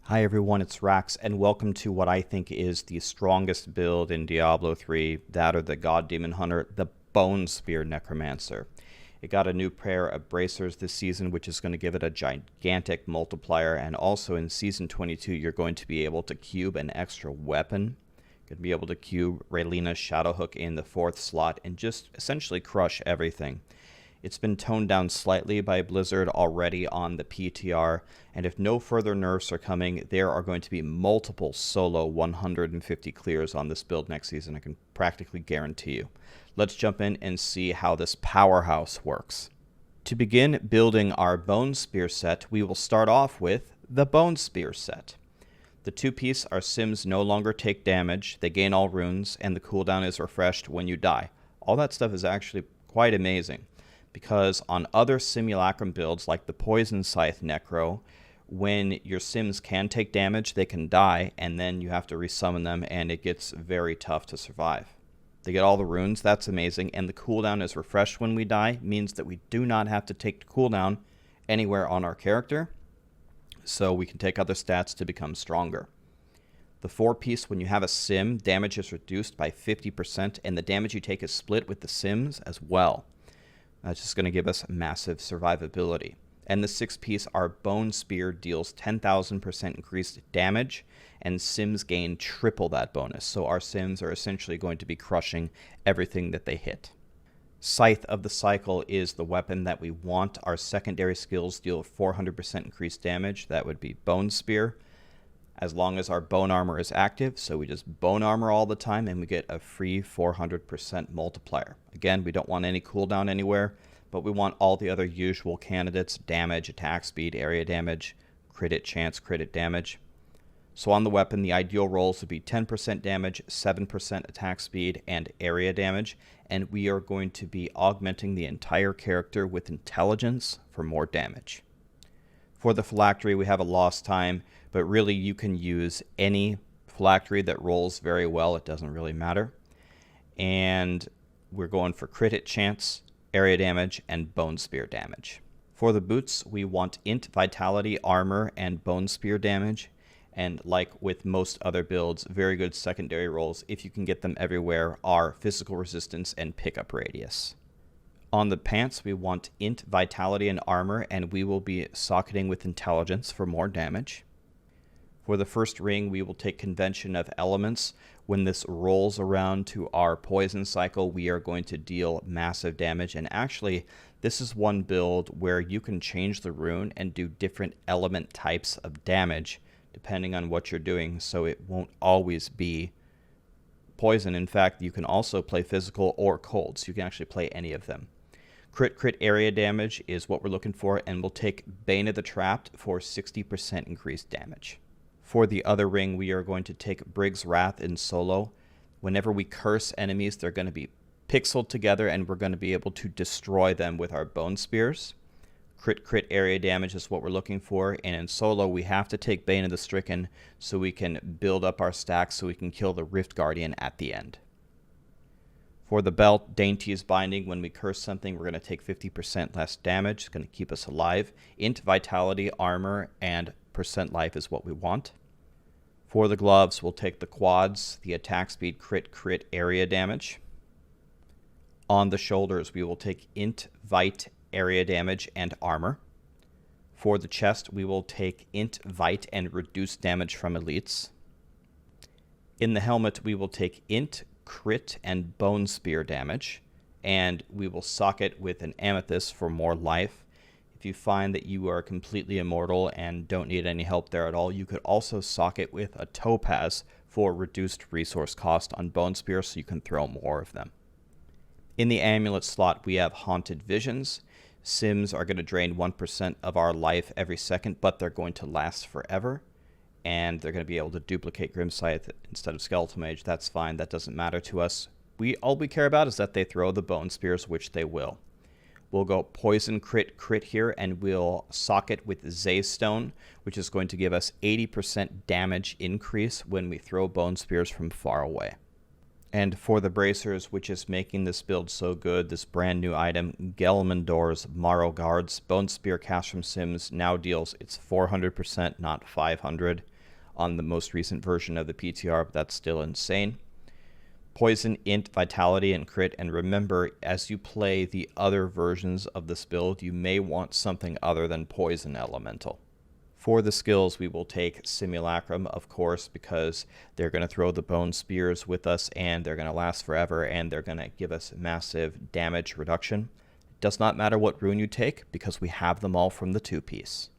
Hi everyone, it's Rax, and welcome to what I think is the strongest build in Diablo 3, that of the God Demon Hunter, the Bone Spear Necromancer. It got a new pair of bracers this season, which is going to give it a gigantic multiplier, and also in Season 22 you're going to be able to cube an extra weapon. You're going to be able to cube Raylina's Shadowhook in the 4th slot and just essentially crush everything. It's been toned down slightly by Blizzard already on the PTR, and if no further nerfs are coming, there are going to be multiple solo 150 clears on this build next season, I can practically guarantee you. Let's jump in and see how this powerhouse works. To begin building our Bone Spear set, we will start off with the Bone Spear set. The two-piece, our Sims no longer take damage, they gain all runes, and the cooldown is refreshed when you die. All that stuff is actually quite amazing, because on other simulacrum builds like the Poison Scythe Necro, when your Sims can take damage, they can die, and then you have to resummon them, and it gets very tough to survive. They get all the runes, that's amazing, and the cooldown is refreshed when we die, means that we do not have to take cooldown anywhere on our character, so we can take other stats to become stronger. The 4-piece, when you have a Sim, damage is reduced by 50%, and the damage you take is split with the Sims as well. That's just going to give us massive survivability. And the 6-piece, our Bone Spear, deals 10,000% increased damage, and Sims gain triple that bonus. So our Sims are essentially going to be crushing everything that they hit. Scythe of the Cycle is the weapon that we want. Our secondary skills deal 400% increased damage. That would be Bone Spear, as long as our bone armor is active. So we just bone armor all the time and we get a free 400% multiplier. Again, we don't want any cooldown anywhere, but we want all the other usual candidates: damage, attack speed, area damage, crit hit chance, crit hit damage. So on the weapon, the ideal rolls would be 10% damage, 7% attack speed, and area damage, and we are going to be augmenting the entire character with intelligence for more damage. For the phylactery, we have a lost time, but really you can use any phylactery that rolls very well. It doesn't really matter. And we're going for crit hit chance, area damage, and bone spear damage. For the boots, we want int vitality, armor, and bone spear damage. And like with most other builds, very good secondary rolls, if you can get them everywhere, are physical resistance and pickup radius. On the pants, we want int vitality and armor, and we will be socketing with intelligence for more damage. For the first ring, we will take Convention of Elements. When this rolls around to our poison cycle, we are going to deal massive damage. And actually, this is one build where you can change the rune and do different element types of damage depending on what you're doing, so it won't always be poison. In fact, you can also play physical or cold, so you can actually play any of them. Crit area damage is what we're looking for, and we'll take Bane of the Trapped for 60% increased damage. For the other ring, we are going to take Brig's Wrath in solo. Whenever we curse enemies, they're going to be pixeled together, and we're going to be able to destroy them with our Bone Spears. Crit area damage is what we're looking for, and in solo we have to take Bane of the Stricken so we can build up our stacks so we can kill the Rift Guardian at the end. For the belt, Dainty's Binding, when we curse something we're going to take 50% less damage. It's going to keep us alive. Int vitality, armor, and percent life is what we want. For the gloves, we'll take the quads, the attack speed, crit area damage. On the shoulders, we will take int vite, area damage, and armor. For the chest, we will take int vite and reduce damage from elites. In the helmet, we will take int crit and bone spear damage, and we will socket with an amethyst for more life. If you find that you are completely immortal and don't need any help there at all, you could also socket with a topaz for reduced resource cost on bone spear, so you can throw more of them. In the amulet slot, we have Haunted Visions. Sims are going to drain 1% of our life every second, but they're going to last forever. And they're going to be able to duplicate Grim Scythe instead of Skeletal Mage. That's fine. That doesn't matter to us. All we care about is that they throw the Bone Spears, which they will. We'll go Poison crit here, and we'll socket with Zaystone, which is going to give us 80% damage increase when we throw Bone Spears from far away. And for the bracers, which is making this build so good, this brand new item, Gelmandor's Morrow Guards, Bone Spear cast from Sims now deals its 400%, not 500. on the most recent version of the PTR, but that's still insane. Poison, int, vitality, and crit. And remember, as you play the other versions of this build, you may want something other than poison elemental. For the skills, we will take Simulacrum, of course, because they're going to throw the bone spears with us, and they're going to last forever, and they're going to give us massive damage reduction. It does not matter what rune you take, because we have them all from the 2-piece.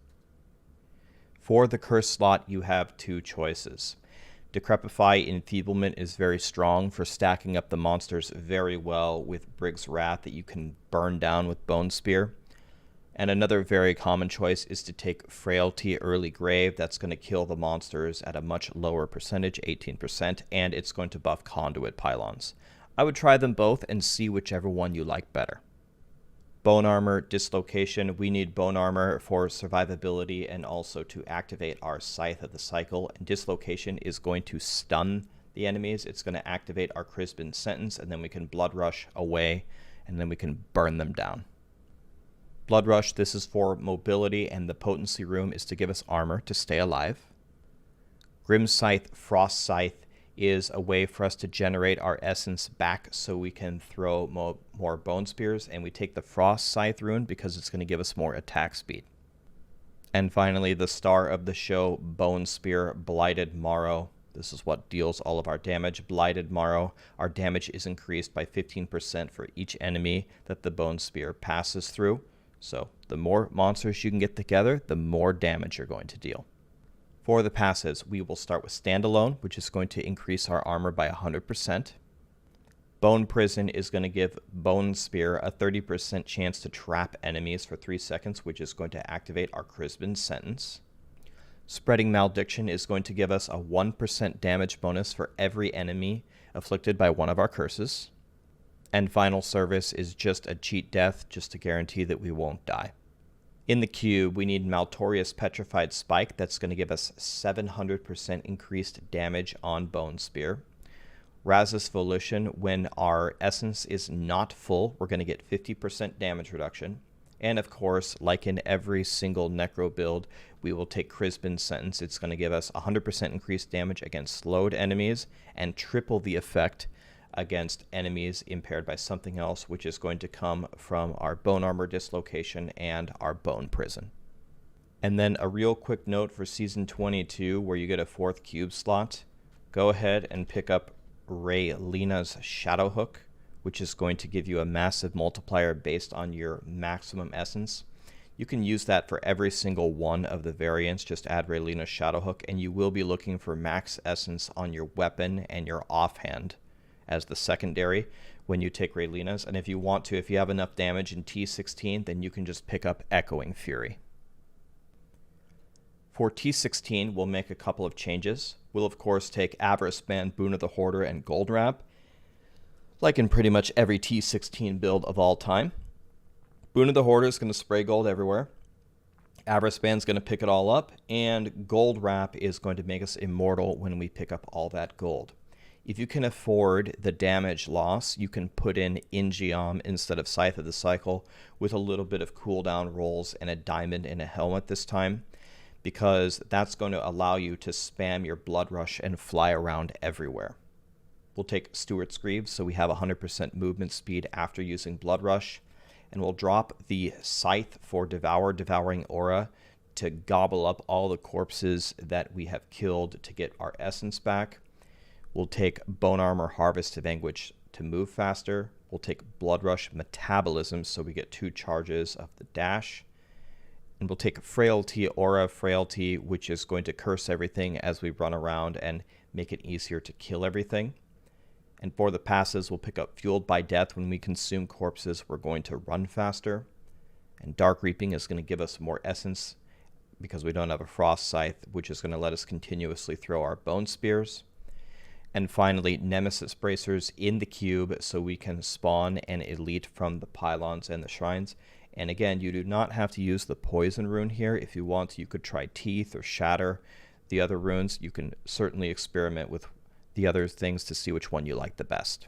For the curse slot, you have 2 choices. Decrepify Enfeeblement is very strong for stacking up the monsters very well with Brig's Wrath that you can burn down with Bone Spear. And another very common choice is to take Frailty Early Grave. That's going to kill the monsters at a much lower percentage, 18%, and it's going to buff Conduit Pylons. I would try them both and see whichever one you like better. Bone Armor, Dislocation. We need Bone Armor for survivability and also to activate our Scythe of the Cycle. And Dislocation is going to stun the enemies. It's going to activate our Crispin Sentence, and then we can Blood Rush away, and then we can burn them down. Blood Rush, this is for mobility, and the Potency Room is to give us armor to stay alive. Grim Scythe, Frost Scythe is a way for us to generate our essence back so we can throw more Bone Spears, and we take the Frost Scythe rune because it's going to give us more attack speed. And finally, the star of the show, Bone Spear, Blighted Marrow. This is what deals all of our damage. Blighted Marrow, our damage is increased by 15% for each enemy that the Bone Spear passes through. So the more monsters you can get together, the more damage you're going to deal. For the passives, we will start with Standalone, which is going to increase our armor by 100%. Bone Prison is going to give Bone Spear a 30% chance to trap enemies for 3 seconds, which is going to activate our Crispin Sentence. Spreading Malediction is going to give us a 1% damage bonus for every enemy afflicted by one of our curses. And Final Service is just a cheat death, just to guarantee that we won't die. In the cube, we need Maltorious Petrified Spike. That's going to give us 700% increased damage on Bone Spear. Raz's Volition, when our essence is not full, we're going to get 50% damage reduction. And of course, like in every single Necro build, we will take Crispin Sentence. It's going to give us 100% increased damage against slowed enemies and triple the effect against enemies impaired by something else, which is going to come from our Bone Armor Dislocation and our Bone Prison. And then a real quick note for Season 22, where you get a 4th cube slot. Go ahead and pick up Raylena's Shadow Hook, which is going to give you a massive multiplier based on your maximum essence. You can use that for every single one of the variants. Just add Raylena's Shadow Hook, and you will be looking for max essence on your weapon and your offhand as the secondary when you take Raylena's. And if you want to, if you have enough damage in T16, then you can just pick up Echoing Fury. For T16, we'll make a couple of changes. We'll of course take Avarice Band, Boon of the Hoarder, and Gold Wrap, like in pretty much every T16 build of all time. Boon of the Hoarder is going to spray gold everywhere. Avarice Band's going to pick it all up, and Gold Wrap is going to make us immortal when we pick up all that gold. If you can afford the damage loss, you can put in Ingeom instead of Scythe of the Cycle with a little bit of cooldown rolls and a diamond in a helmet this time, because that's going to allow you to spam your Blood Rush and fly around everywhere. We'll take Stewart's Greaves, so we have 100% movement speed after using Blood Rush, and we'll drop the Scythe for Devouring Aura to gobble up all the corpses that we have killed to get our essence back. We'll take Bone Armor Harvest of Anguish to move faster. We'll take Blood Rush Metabolism so we get 2 charges of the dash. And we'll take Frailty Aura Frailty, which is going to curse everything as we run around and make it easier to kill everything. And for the passives, we'll pick up Fueled by Death. When we consume corpses, we're going to run faster. And Dark Reaping is going to give us more essence because we don't have a Frost Scythe, which is going to let us continuously throw our Bone Spears. And finally, Nemesis Bracers in the cube so we can spawn an elite from the pylons and the shrines. And again, you do not have to use the poison rune here. If you want, you could try Teeth or Shatter. The other runes, you can certainly experiment with the other things to see which one you like the best.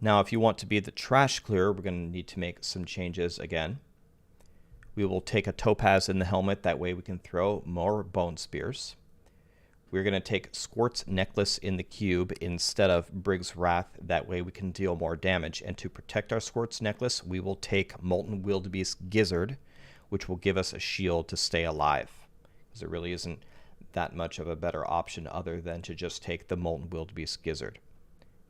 Now, if you want to be the trash clearer, we're going to need to make some changes again. We will take a Topaz in the helmet. That way we can throw more Bone Spears. We're going to take Squirt's Necklace in the cube instead of Brig's Wrath. That way we can deal more damage. And to protect our Squirt's Necklace, we will take Molten Wildebeest Gizzard, which will give us a shield to stay alive. Because there really isn't that much of a better option other than to just take the Molten Wildebeest Gizzard.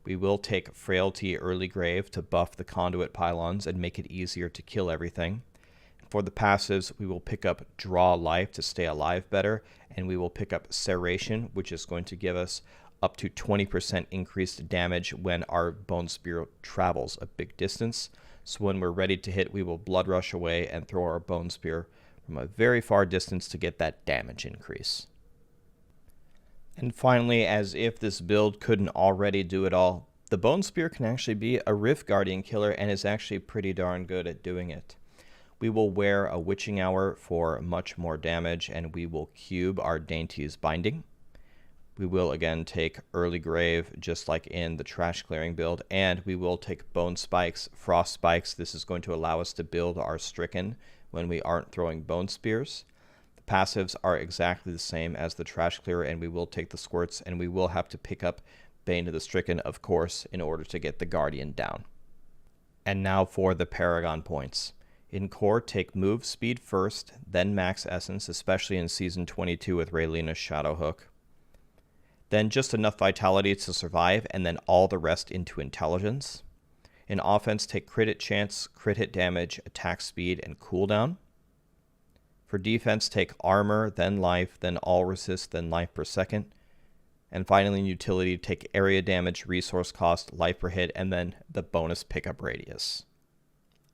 We will take Frailty Early Grave to buff the Conduit Pylons and make it easier to kill everything. For the passives, we will pick up Draw Life to stay alive better, and we will pick up Serration, which is going to give us up to 20% increased damage when our Bone Spear travels a big distance. So when we're ready to hit, we will Blood Rush away and throw our Bone Spear from a very far distance to get that damage increase. And finally, as if this build couldn't already do it all, the Bone Spear can actually be a Rift Guardian killer and is actually pretty darn good at doing it. We will wear a Witching Hour for much more damage, and we will cube our Dainty's Binding. We will again take Early Grave, just like in the Trash Clearing build, and we will take Bone Spikes, Frost Spikes. This is going to allow us to build our Stricken when we aren't throwing Bone Spears. Passives are exactly the same as the Trash Clearer, and we will take the Squirts, and we will have to pick up Bane of the Stricken, of course, in order to get the Guardian down. And now for the Paragon points. In core, take move speed first, then max essence, especially in Season 22 with Raylina's Shadowhook. Then just enough vitality to survive, and then all the rest into intelligence. In offense, take crit hit chance, crit hit damage, attack speed, and cooldown. For defense, take armor, then life, then all resist, then life per second. And finally in utility, take area damage, resource cost, life per hit, and then the bonus pickup radius.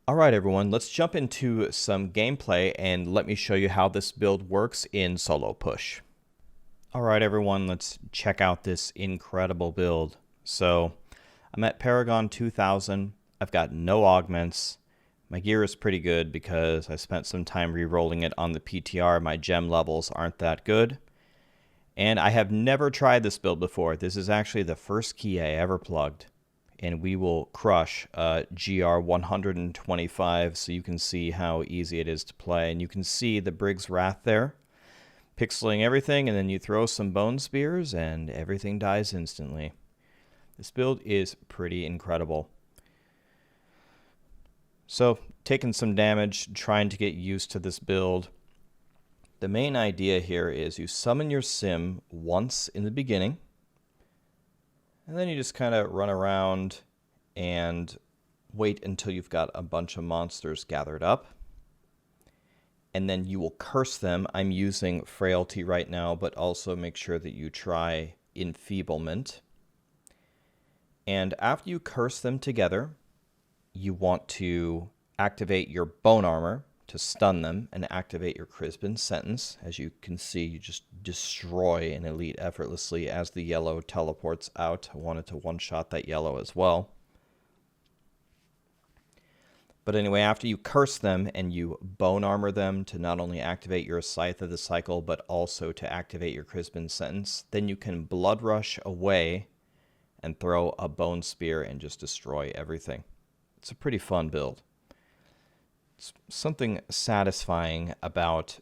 Alright everyone, let's jump into some gameplay and let me show you how this build works in solo push. Alright everyone, let's check out this incredible build. So, I'm at Paragon 2000, I've got no augments. My gear is pretty good because I spent some time re-rolling it on the PTR. My gem levels aren't that good. And I have never tried this build before. This is actually the first key I ever plugged. And we will crush GR 125 so you can see how easy it is to play. And you can see the Brig's Wrath there. Pixeling everything, and then you throw some Bone Spears and everything dies instantly. This build is pretty incredible. So, taking some damage, trying to get used to this build. The main idea here is you summon your sim once in the beginning, and then you just kind of run around and wait until you've got a bunch of monsters gathered up. And then you will curse them. I'm using Frailty right now, but also make sure that you try Enfeeblement. And after you curse them together, you want to activate your Bone Armor to stun them and activate your Crispin Sentence. As you can see, you just destroy an elite effortlessly as the yellow teleports out. I wanted to one-shot that yellow as well. But anyway, after you curse them and you Bone Armor them to not only activate your Scythe of the Cycle, but also to activate your Crispin Sentence, then you can Blood Rush away and throw a Bone Spear and just destroy everything. It's a pretty fun build. It's something satisfying about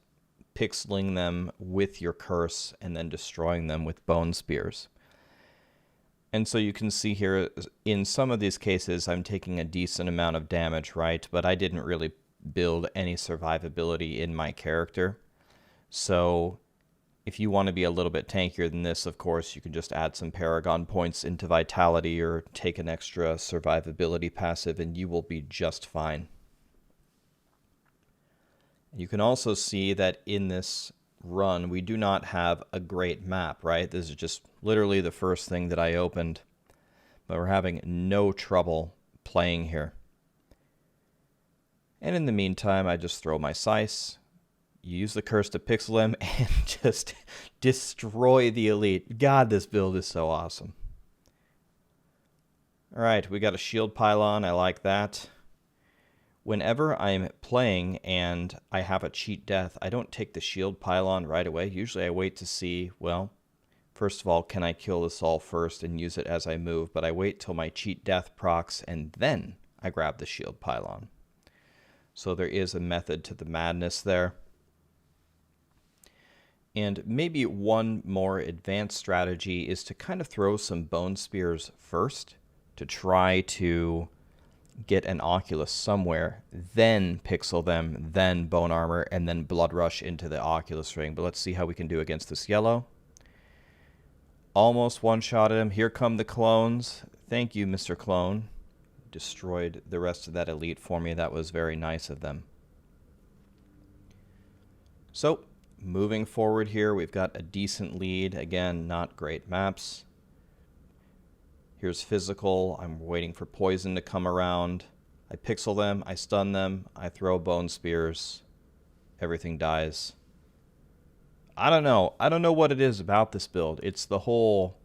pixeling them with your curse and then destroying them with Bone Spears. And so you can see here, in some of these cases, I'm taking a decent amount of damage, right? But I didn't really build any survivability in my character. So if you want to be a little bit tankier than this, of course, you can just add some Paragon points into Vitality or take an extra survivability passive and you will be just fine. You can also see that in this run, we do not have a great map, right? This is just literally the first thing that I opened, but we're having no trouble playing here. And in the meantime, I just throw my Scythe. You use the curse to pixel him and just destroy the elite. God, this build is so awesome. Alright, we got a shield pylon. I like that. Whenever I'm playing and I have a cheat death, I don't take the shield pylon right away. Usually I wait to see, well, first of all, can I kill this all first and use it as I move? But I wait till my cheat death procs and then I grab the shield pylon. So there is a method to the madness there. And maybe one more advanced strategy is to kind of throw some bone spears first to try to get an Oculus somewhere, then pixel them, then bone armor, and then blood rush into the Oculus ring. But let's see how we can do against this yellow. Almost one-shotted him. Here come the clones. Thank you, Mr. Clone. Destroyed the rest of that elite for me. That was very nice of them. So, moving forward here, we've got a decent lead. Again, not great maps. Here's physical. I'm waiting for poison to come around. I pixel them. I stun them. I throw bone spears. Everything dies. I don't know. I don't know what it is about this build. It's the whole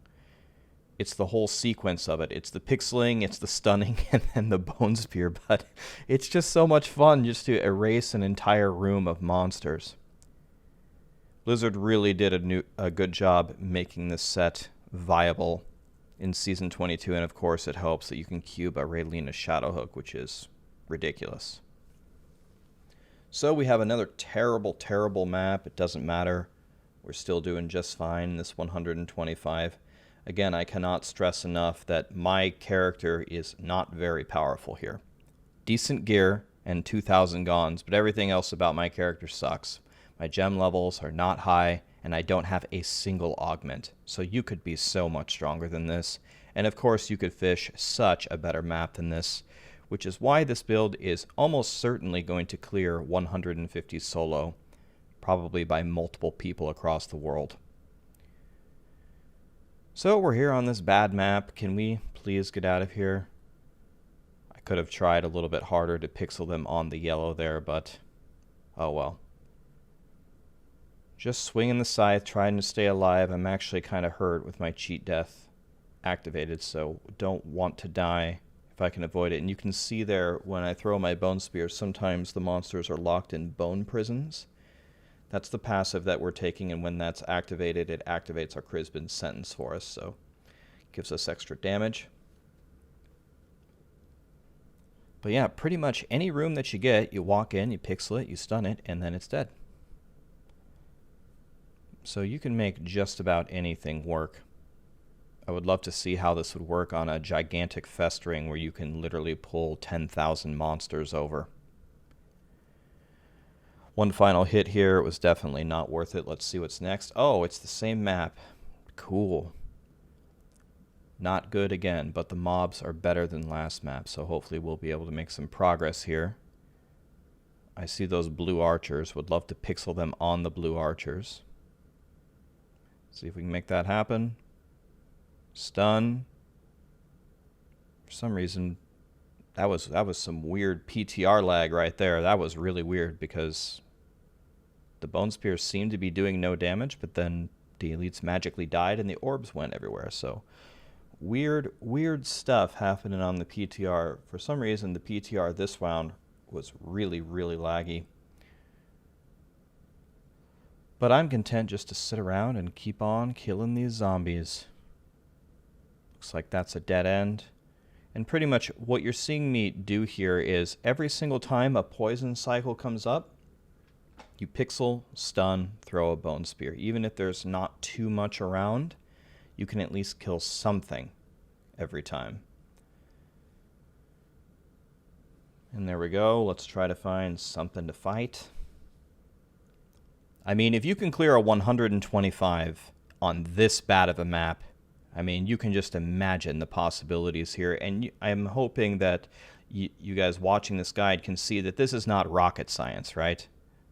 sequence of it. It's the pixeling, it's the stunning, and then the bone spear. But it's just so much fun just to erase an entire room of monsters. Blizzard really did a good job making this set viable in Season 22, and of course it helps that you can cube a Raylena Shadowhook, which is ridiculous. So we have another terrible, terrible map. It doesn't matter. We're still doing just fine in this 125. Again, I cannot stress enough that my character is not very powerful here. Decent gear and 2,000 gons, but everything else about my character sucks. My gem levels are not high, and I don't have a single augment. So you could be so much stronger than this. And of course, you could fish such a better map than this, which is why this build is almost certainly going to clear 150 solo, probably by multiple people across the world. So we're here on this bad map. Can we please get out of here? I could have tried a little bit harder to pixel them on the yellow there, but oh well. Just swinging the scythe, trying to stay alive. I'm actually kind of hurt with my cheat death activated, so don't want to die if I can avoid it. And you can see there when I throw my bone spear, sometimes the monsters are locked in bone prisons. That's the passive that we're taking, and when that's activated, it activates our Crisbin sentence for us, so it gives us extra damage. But yeah, pretty much any room that you get, you walk in, you pixel it, you stun it, and then it's dead. So you can make just about anything work. I would love to see how this would work on a gigantic festering where you can literally pull 10,000 monsters over. One final hit here. It was definitely not worth it. Let's see what's next. Oh, it's the same map. Cool. Not good again, but the mobs are better than last map, so hopefully we'll be able to make some progress here. I see those blue archers. Would love to pixel them on the blue archers. See if we can make that happen. Stun. For some reason, that was some weird PTR lag right there. That was really weird because the bone spears seemed to be doing no damage, but then the elites magically died and the orbs went everywhere. So weird stuff happening on the PTR. For some reason, the PTR this round was really laggy. But I'm content just to sit around and keep on killing these zombies. Looks like that's a dead end. And pretty much what you're seeing me do here is every single time a poison cycle comes up, you pixel, stun, throw a bone spear. Even if there's not too much around, you can at least kill something every time. And there we go. Let's try to find something to fight. I mean, if you can clear a 125 on this bad of a map, I mean, you can just imagine the possibilities here. And I'm hoping that you guys watching this guide can see that this is not rocket science, right?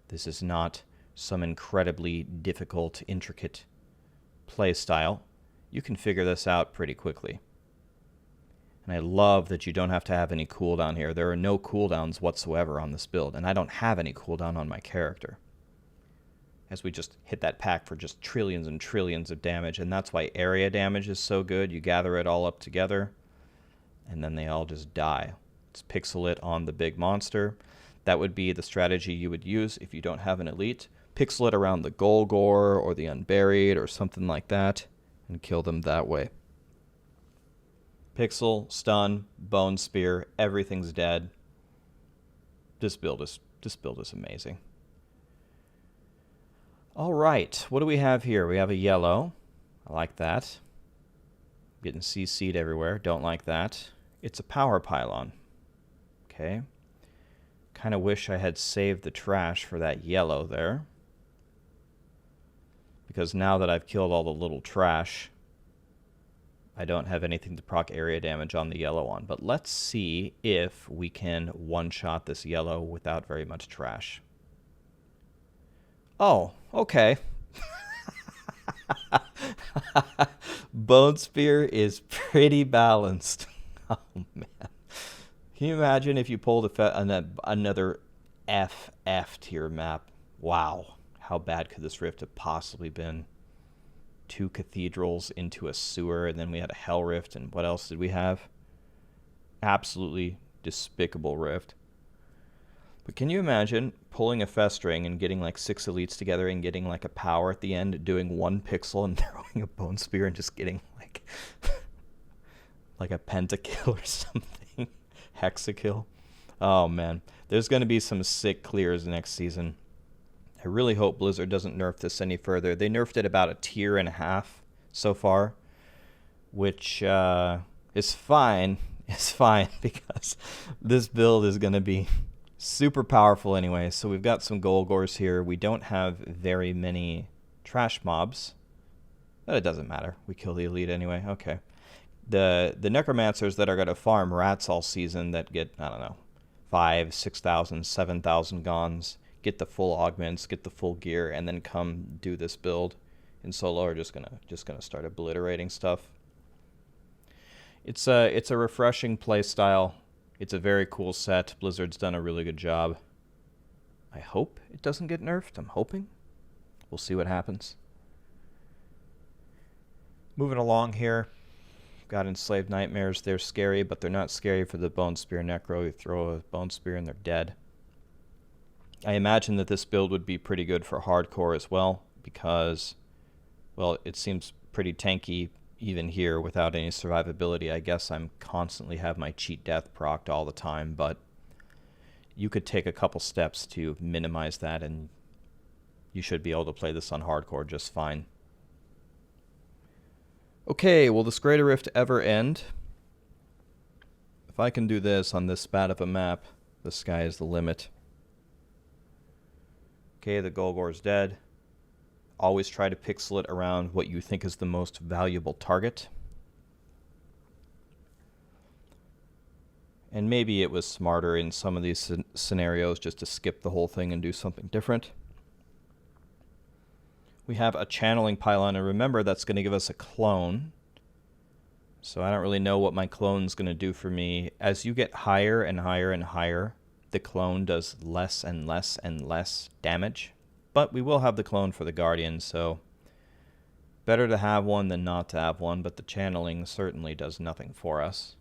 This is not some incredibly difficult, intricate play style. You can figure this out pretty quickly. And I love that you don't have to have any cooldown here. There are no cooldowns whatsoever on this build, and I don't have any cooldown on my character. As we just hit that pack for just trillions and trillions of damage, and that's why area damage is so good. You gather it all up together, and then they all just die. Let's pixel it on the big monster. That would be the strategy you would use if you don't have an elite. Pixel it around the Golgor or the Unburied or something like that, and kill them that way. Pixel, stun, bone spear, everything's dead. This build is amazing. All right, what do we have here? We have a yellow. I like that. Getting CC'd everywhere. Don't like that. It's a power pylon. Okay. Kind of wish I had saved the trash for that yellow there. Because now that I've killed all the little trash, I don't have anything to proc area damage on the yellow on. But let's see if we can one-shot this yellow without very much trash. Oh, okay. Bone Spear is pretty balanced. Oh, man. Can you imagine if you pulled another FF tier map? Wow. How bad could this rift have possibly been? 2 cathedrals into a sewer, and then we had a hell rift, and what else did we have? Absolutely despicable rift. But can you imagine pulling a festering and getting like 6 elites together and getting like a power at the end, doing 1 pixel and throwing a bone spear and just getting like like a pentakill or something? Hexakill? Oh man, there's going to be some sick clears next season. I really hope Blizzard doesn't nerf this any further. They nerfed it about 1.5 tiers so far, which is fine. It's fine because this build is going to be super powerful anyway. So we've got some Golgors here. We don't have very many trash mobs, but it doesn't matter. We kill the elite anyway. Okay. The Necromancers that are going to farm rats all season that get, I don't know, 5,000, 6,000, 7,000 gons, get the full augments, get the full gear, and then come do this build in solo are just gonna start obliterating stuff. It's a refreshing play style. It's a very cool set. Blizzard's done a really good job. I hope it doesn't get nerfed. I'm hoping. We'll see what happens. Moving along here. Got Enslaved Nightmares. They're scary, but they're not scary for the Bone Spear Necro. You throw a Bone Spear and they're dead. I imagine that this build would be pretty good for hardcore as well, because, well, it seems pretty tanky even here without any survivability. I guess I'm constantly have my cheat death procced all the time, but you could take a couple steps to minimize that and you should be able to play this on hardcore just fine. Okay, will this greater rift ever end? If I can do this on this spat of a map, the sky is the limit. Okay, the Golgor's dead. Always try to pixel it around what you think is the most valuable target. And maybe it was smarter in some of these scenarios just to skip the whole thing and do something different. We have a channeling pylon, and remember that's going to give us a clone. So I don't really know what my clone's going to do for me. As you get higher and higher and higher, the clone does less and less and less damage. But we will have the clone for the Guardian, so better to have one than not to have one, but the channeling certainly does nothing for us.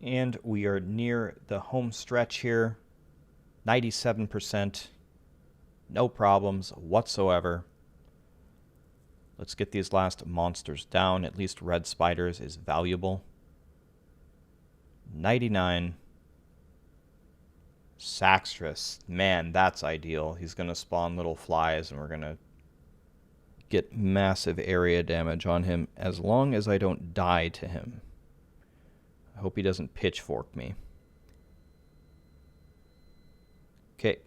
And we are near the home stretch here. 97%. No problems whatsoever. Let's get these last monsters down. At least red spiders is valuable. 99. Saxtrus. Man, that's ideal. He's going to spawn little flies and we're going to get massive area damage on him as long as I don't die to him. I hope he doesn't pitchfork me. Okay.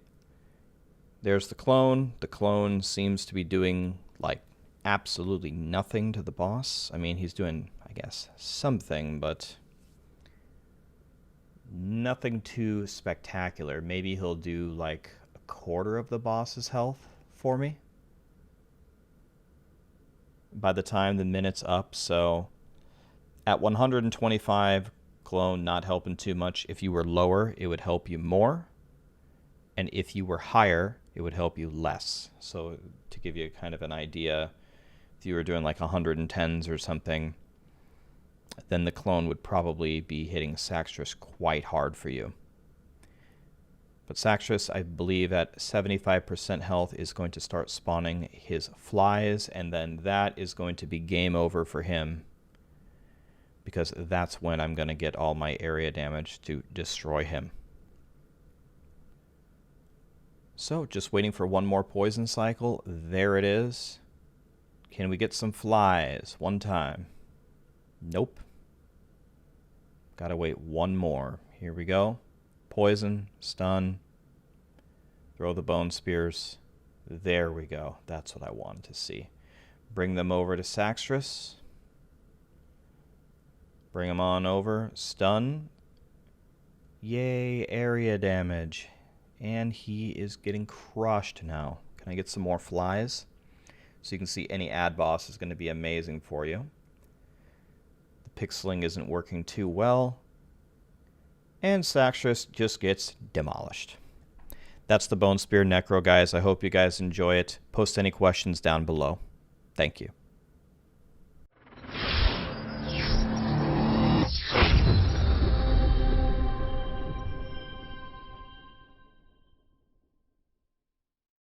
There's the clone. The clone seems to be doing, like, absolutely nothing to the boss. I mean, he's doing, I guess, something, but nothing too spectacular. Maybe he'll do, like, a quarter of the boss's health for me by the time the minute's up. So at 125, clone not helping too much. If you were lower, it would help you more. And if you were higher, it would help you less. So to give you kind of an idea, if you were doing like 110s or something, then the clone would probably be hitting Saxtrus quite hard for you. But Saxtrus, I believe, at 75% health is going to start spawning his flies, and then that is going to be game over for him, because that's when I'm going to get all my area damage to destroy him. So, just waiting for one more poison cycle. There it is. Can we get some flies one time? Nope. Gotta wait one more. Here we go. Poison, stun, throw the bone spears. There we go. That's what I wanted to see. Bring them over to Saxtrus. Bring them on over. Stun. Yay, area damage. And he is getting crushed now. Can I get some more flies? So you can see any ad boss is going to be amazing for you. The pixeling isn't working too well. And Saxtrus just gets demolished. That's the Bone Spear Necro, guys. I hope you guys enjoy it. Post any questions down below. Thank you.